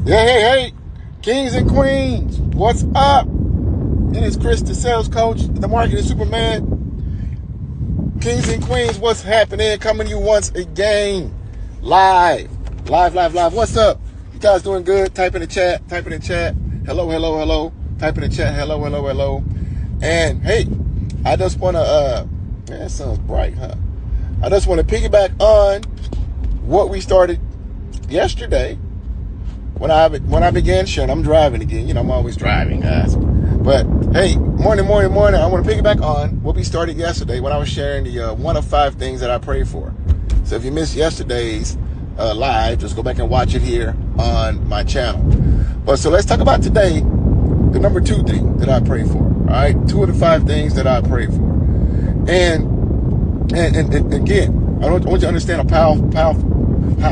Hey, kings and queens, what's up? It is Chris, the sales coach, the marketing superman. Kings and queens, what's happening? Coming to you once again, live. What's up? You guys doing good? Type in the chat. Hello. Type in the chat, hello. And hey, I just want to, man, that sounds bright, huh? I just want to piggyback on what we started yesterday. When I began sharing, I'm driving again. You know, I'm always driving, guys. But hey, morning. I want to piggyback on what we started yesterday when I was sharing the one of 5 things that I pray for. So if you missed yesterday's live, just go back and watch it here on my channel. But so let's talk about today, the number 2 thing that I pray for. All right, 2 of the 5 things that I pray for. And again, I want you to understand how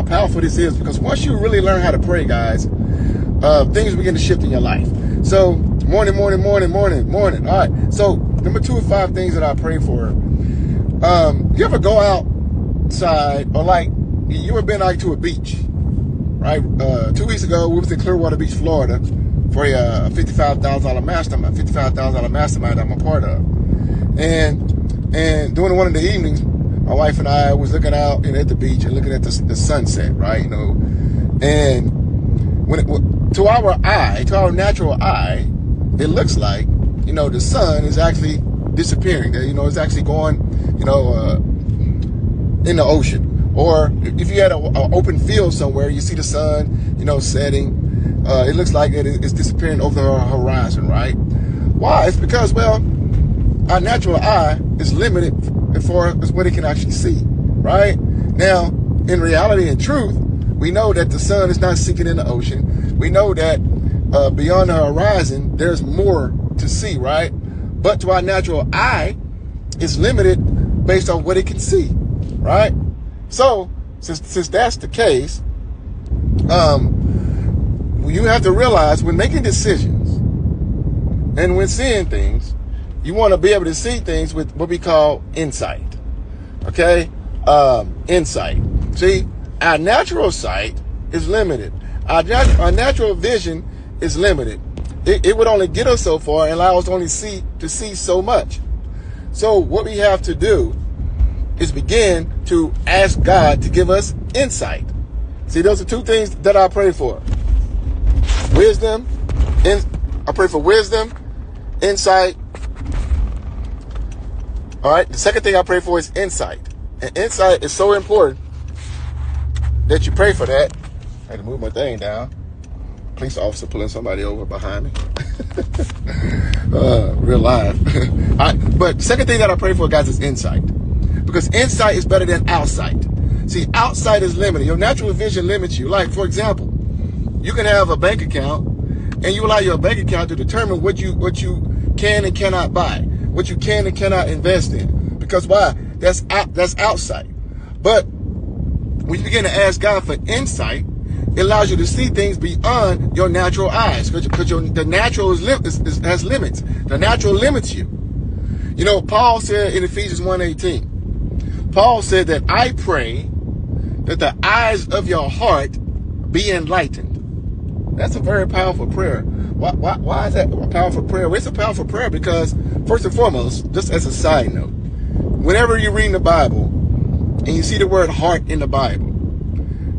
powerful this is, because once you really learn how to pray, guys, things begin to shift in your life. So morning. All right. So number 2 of 5 things that I pray for. You ever go outside, or like you ever been like to a beach, right? 2 weeks ago, we was in Clearwater Beach, Florida, for a $55,000 mastermind I'm a part of, and during one of the evenings, my wife and I was looking out at the beach and looking at the sunset, right? You know, and to our natural eye, it looks like, you know, the sun is actually disappearing. You know, it's actually going, you know, in the ocean. Or if you had an open field somewhere, you see the sun, you know, setting. It looks like it's disappearing over the horizon, right? Why? It's because, well, our natural eye is limited as far as what it can actually see, right? Now, in reality and truth, we know that the sun is not sinking in the ocean. We know that beyond the horizon, there's more to see, right? But to our natural eye, it's limited based on what it can see, right? So, since that's the case, you have to realize when making decisions and when seeing things, you want to be able to see things with what we call insight. Okay? Insight. See, our natural sight is limited. Our natural vision is limited. It would only get us so far and allow us to only see so much. So what we have to do is begin to ask God to give us insight. See, those are 2 things that I pray for. Wisdom. I pray for wisdom, insight. All right. The second thing I pray for is insight. And insight is so important that you pray for that. I had to move my thing down. Police officer pulling somebody over behind me. Real live. All right. But the second thing that I pray for, guys, is insight. Because insight is better than outsight. See, outsight is limited. Your natural vision limits you. Like, for example, you can have a bank account and you allow your bank account to determine what you can and cannot buy, what you can and cannot invest in. Because why? That's outside. But when you begin to ask God for insight, it allows you to see things beyond your natural eyes, because the natural has limits. The natural limits you. You know, Paul said in Ephesians 1:18, Paul said that I pray that the eyes of your heart be enlightened. That's a very powerful prayer. Why is that a powerful prayer? Well, it's a powerful prayer because, first and foremost, just as a side note, whenever you're reading the Bible and you see the word heart in the Bible,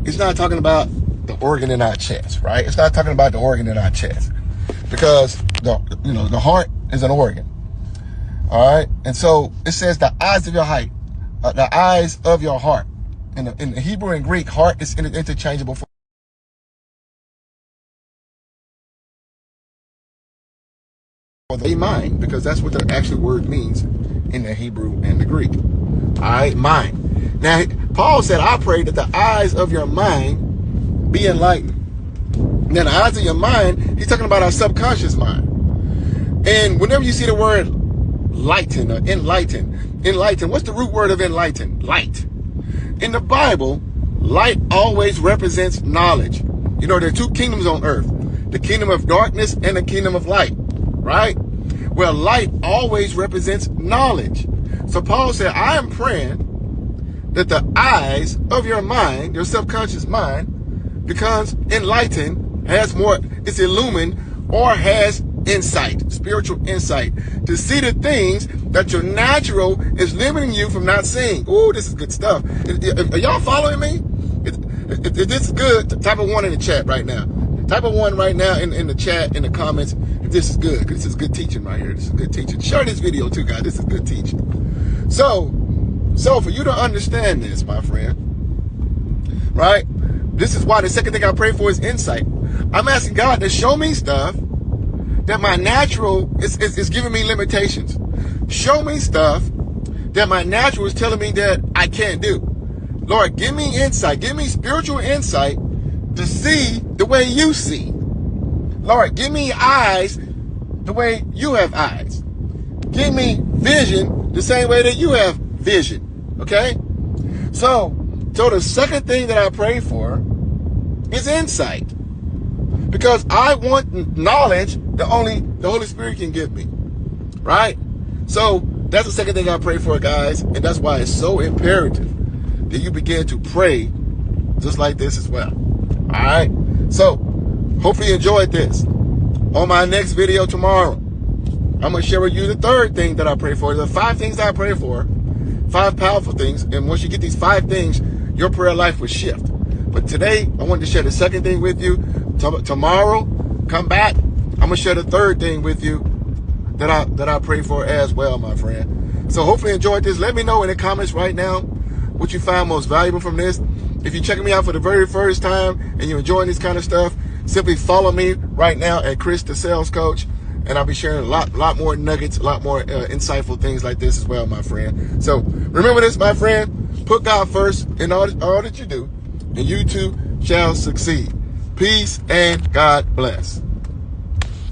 it's not talking about the organ in our chest, right? It's not talking about the organ in our chest, because the heart is an organ. All right, and so it says the eyes of your heart, the eyes of your heart. In the Hebrew and Greek, heart is interchangeable for the mind, because that's what the actual word means in the Hebrew and the Greek. All right, mind. Now, Paul said, I pray that the eyes of your mind be enlightened. Now, the eyes of your mind, he's talking about our subconscious mind. And whenever you see the word lighten or enlighten, what's the root word of enlighten? Light. In the Bible, light always represents knowledge. You know, there are 2 kingdoms on earth, the kingdom of darkness and the kingdom of light, right? Well, light always represents knowledge. So Paul said, I am praying that the eyes of your mind, your subconscious mind, becomes enlightened is illumined, or has insight, spiritual insight, to see the things that your natural is limiting you from not seeing. Ooh, this is good stuff. Are y'all following me? If this is good, type a 1 in the chat right now. Type a 1 right now in the chat, in the comments, if this is good, because this is good teaching right here. This is good teaching. Share this video too, guys. This is good teaching. So for you to understand this, my friend, right? This is why the second thing I pray for is insight. I'm asking God to show me stuff that my natural is giving me limitations. Show me stuff that my natural is telling me that I can't do. Lord, give me insight. Give me spiritual insight to see the way you see. Lord, give me eyes the way you have eyes. Give me vision the same way that you have vision. Okay? So the second thing that I pray for is insight. Because I want knowledge that only the Holy Spirit can give me. Right? So that's the second thing I pray for, guys. And that's why it's so imperative that you begin to pray just like this as well. All right? So hopefully you enjoyed this. On my next video tomorrow, I'm going to share with you the third thing that I pray for. There are 5 things I pray for. 5 powerful things. And once you get these 5 things, your prayer life will shift. But today, I wanted to share the second thing with you. Tomorrow, come back. I'm going to share the third thing with you that I pray for as well, my friend. So hopefully you enjoyed this. Let me know in the comments right now what you found most valuable from this. If you're checking me out for the very first time and you're enjoying this kind of stuff, simply follow me right now at Chris the Sales Coach. And I'll be sharing a lot more nuggets, a lot more insightful things like this as well, my friend. So remember this, my friend. Put God first in all that you do, and you too shall succeed. Peace and God bless.